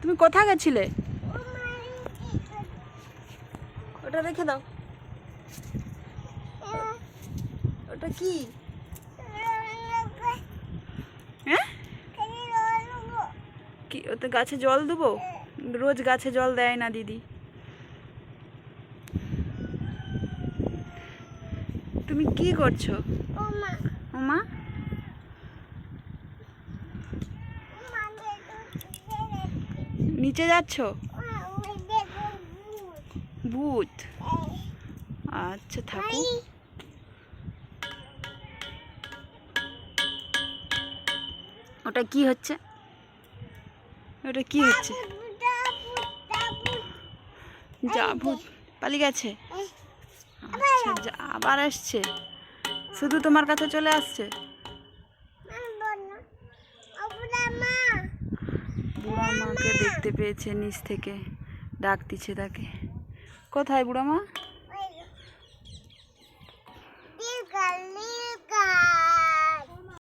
তুমি কোথায় গেছিলে? ওটা রেখে দাও। ওটা কি? হ্যাঁ, কি ওতে গাছে জল দেবো? রোজ গাছে জল দেয় না দিদি। তুমি কি করছো? ওমা, নিচে যাচ্ছ? ভূত? আচ্ছা থাকো। ওটা কি হচ্ছে? ওটা কি হচ্ছে? যা ভূত পালিয়ে গেছে? আচ্ছা, আবার আসছে? শুধু তোমার কাছে চলে আসছে? বুড়া মাকে দেখতে পেয়েছে, নিচ থেকে ডাকতিছে তাকে। কোথায় বুড়া মা?